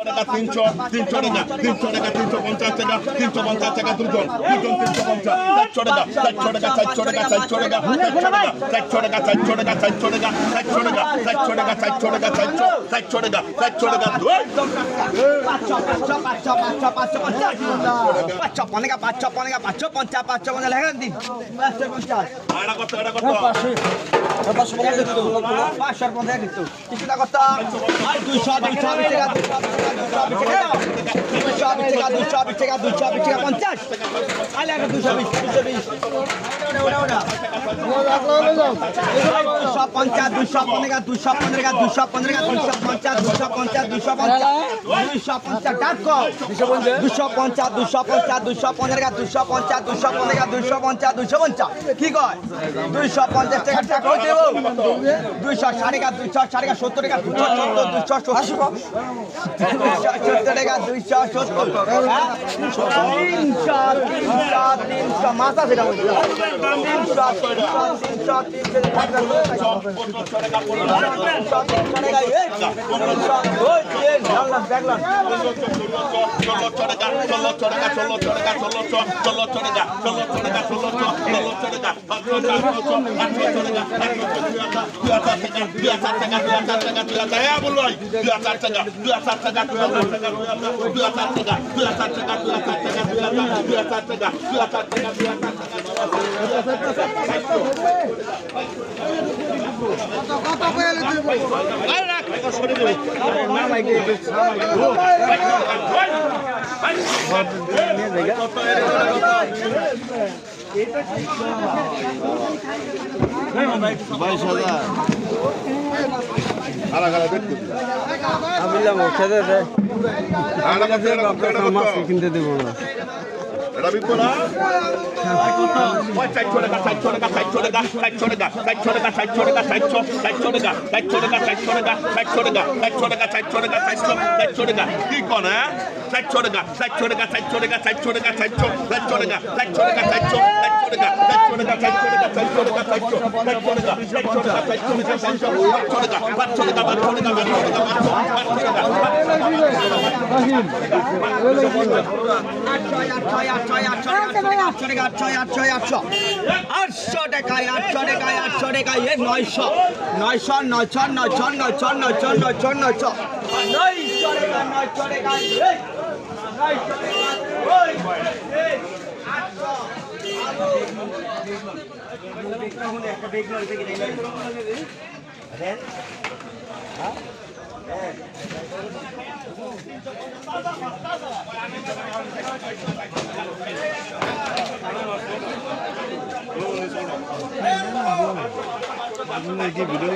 300 টাকা 350 টাকা 350 টাকা দুজন 350 400 টাকা 400 টাকা 400 টাকা 400 টাকা 400 টাকা 400 টাকা 400 টাকা 400 টাকা 400 টাকা 400 টাকা 400 টাকা কি কয় 250 টাকা টাকা হইতে 200 সাড়ে 200 সাড়ে 70 টাকা 270 টাকা 270 মাথা সেটা বলছি 22,000 কিনতে দেবো না ভিডিও